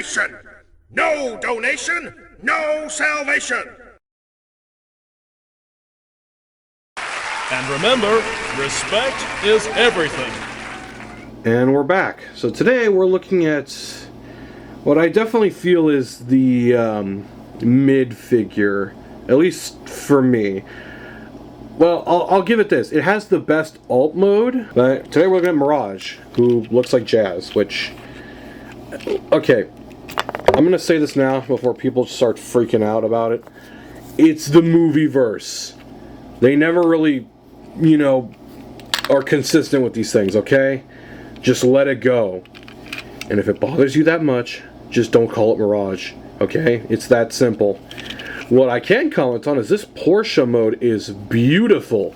nation! No donation, no salvation! And remember, respect is everything. And we're back. So today we're looking at what I definitely feel is the mid figure, at least for me. Well, I'll give it this. It has the best alt mode, but today we're looking at Mirage, who looks like Jazz, which... Okay, I'm going to say this now before people start freaking out about it. It's the movie verse. They never really, you know, are consistent with these things, okay? Just let it go. And if it bothers you that much, just don't call it Mirage, okay? It's that simple. What I can comment on is this Porsche mode is beautiful.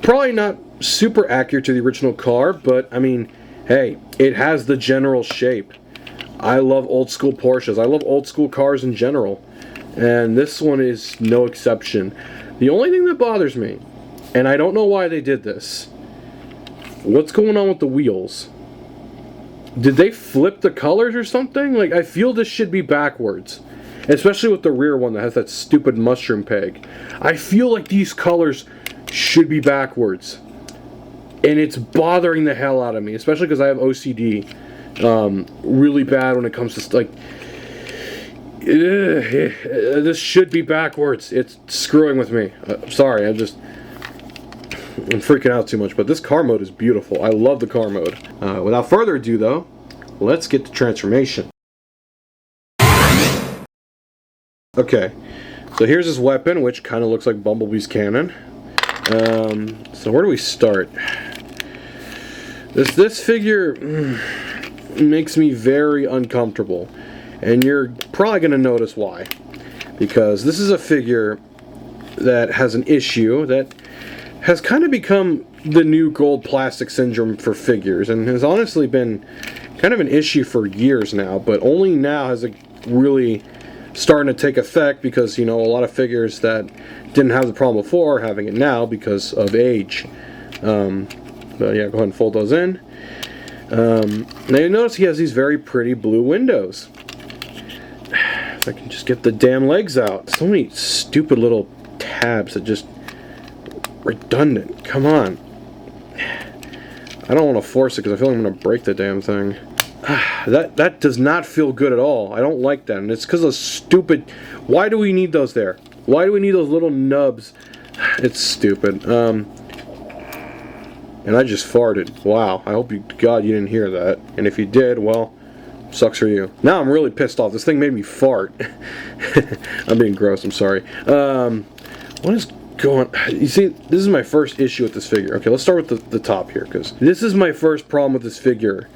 Probably not super accurate to the original car, but I mean, hey, it has the general shape. I love old school Porsches. I love old school cars in general. And this one is no exception. The only thing that bothers me, and I don't know why they did this, what's going on with the wheels? Did they flip the colors or something? Like, I feel this should be backwards. Especially with the rear one that has that stupid mushroom peg. I feel like these colors should be backwards. And it's bothering the hell out of me. Especially because I have OCD. Really bad when it comes to, like... this should be backwards. It's screwing with me. Sorry, I'm freaking out too much. But this car mode is beautiful. I love the car mode. Without further ado, though, let's get to transformation. Okay, so here's his weapon, which kind of looks like Bumblebee's cannon. So where do we start? This figure makes me very uncomfortable, and you're probably going to notice why. Because this is a figure that has an issue that has kind of become the new gold plastic syndrome for figures, and has honestly been kind of an issue for years now, but only now has it really starting to take effect because, you know, a lot of figures that didn't have the problem before are having it now because of age. But yeah, go ahead and fold those in. Now you notice he has these very pretty blue windows. If I can just get the damn legs out. So many stupid little tabs that just... redundant. Come on. I don't want to force it because I feel like I'm going to break the damn thing. That does not feel good at all. I don't like that, and it's because of stupid... Why do we need those there? Why do we need those little nubs? It's stupid. And I just farted. Wow. I hope God you didn't hear that. And if you did, well, sucks for you. Now I'm really pissed off. This thing made me fart. I'm being gross. I'm sorry. What is going... You see, this is my first issue with this figure. Okay, let's start with the top here, because this is my first problem with this figure.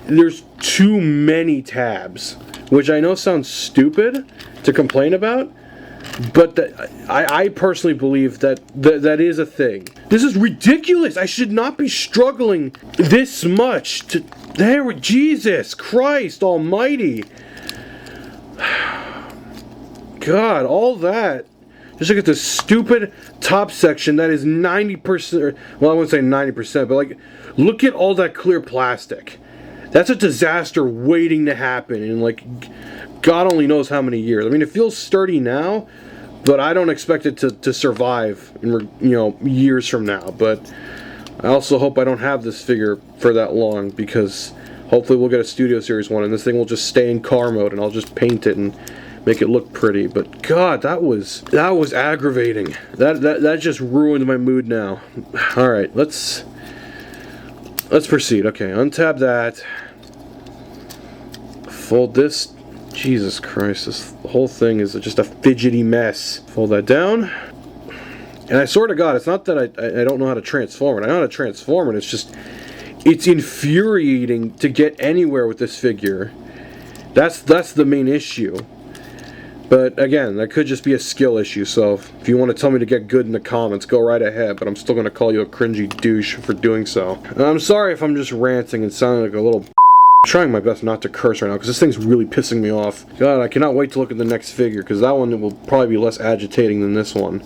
There's too many tabs, which I know sounds stupid to complain about, but I personally believe that is a thing. This is ridiculous. I should not be struggling this much to... Jesus Christ Almighty. God, all that. Just look at this stupid top section that is 90%... Well, I wouldn't say 90%, but like, look at all that clear plastic. That's a disaster waiting to happen in, like, God only knows how many years. I mean, it feels sturdy now, but I don't expect it to survive in, you know, years from now. But I also hope I don't have this figure for that long, because hopefully we'll get a Studio Series one, and this thing will just stay in car mode, and I'll just paint it and make it look pretty. But God, that was aggravating. That just ruined my mood now. All right, let's proceed. Okay, untab that. Fold this. Jesus Christ, this whole thing is just a fidgety mess. Fold that down. And I swear to God, it's not that I don't know how to transform it. I know how to transform it. It's just, it's infuriating to get anywhere with this figure. That's the main issue. But again, that could just be a skill issue, so if you want to tell me to get good in the comments, go right ahead, but I'm still going to call you a cringy douche for doing so. And I'm sorry if I'm just ranting and sounding like a little I'm trying my best not to curse right now, because this thing's really pissing me off. God, I cannot wait to look at the next figure, because that one will probably be less agitating than this one.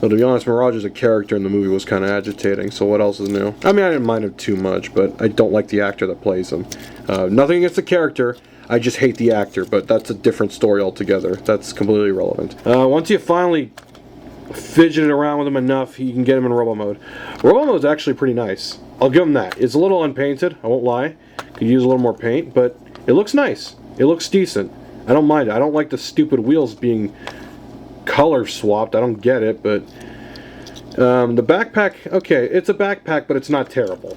Though, to be honest, Mirage as a character in the movie was kind of agitating, so what else is new? I mean, I didn't mind him too much, but I don't like the actor that plays him. Nothing against the character. I just hate the actor, but that's a different story altogether. That's completely irrelevant. Once you finally fidget around with him enough, you can get him in robo mode. Robo mode's actually pretty nice. I'll give him that. It's a little unpainted, I won't lie. Could use a little more paint, but it looks nice. It looks decent. I don't mind it. I don't like the stupid wheels being color swapped. I don't get it, but the backpack, okay, it's a backpack, but it's not terrible.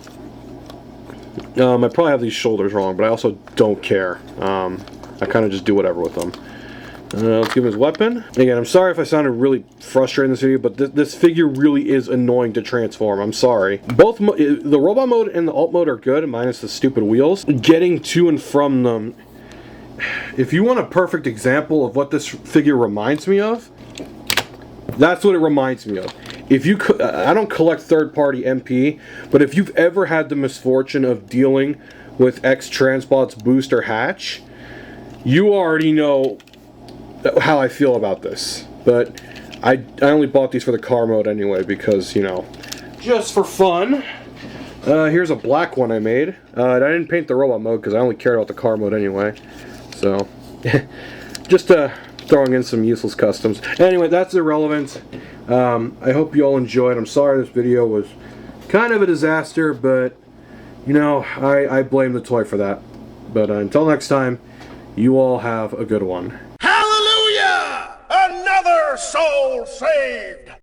I probably have these shoulders wrong, but I also don't care. I kind of just do whatever with them. Let's give him his weapon. Again, I'm sorry if I sounded really frustrated in this video, but this figure really is annoying to transform. I'm sorry. Both the robot mode and the alt mode are good, minus the stupid wheels. Getting to and from them. If you want a perfect example of what this figure reminds me of, that's what it reminds me of. If you, I don't collect third-party MP, but if you've ever had the misfortune of dealing with X-Transbot's Booster Hatch, you already know how I feel about this. But I only bought these for the car mode anyway because, you know, just for fun. Here's a black one I made. I didn't paint the robot mode because I only cared about the car mode anyway. So, just throwing in some useless customs. Anyway, that's irrelevant. I hope you all enjoyed. I'm sorry this video was kind of a disaster, but, you know, I blame the toy for that. But until next time, you all have a good one. Hallelujah! Another soul saved!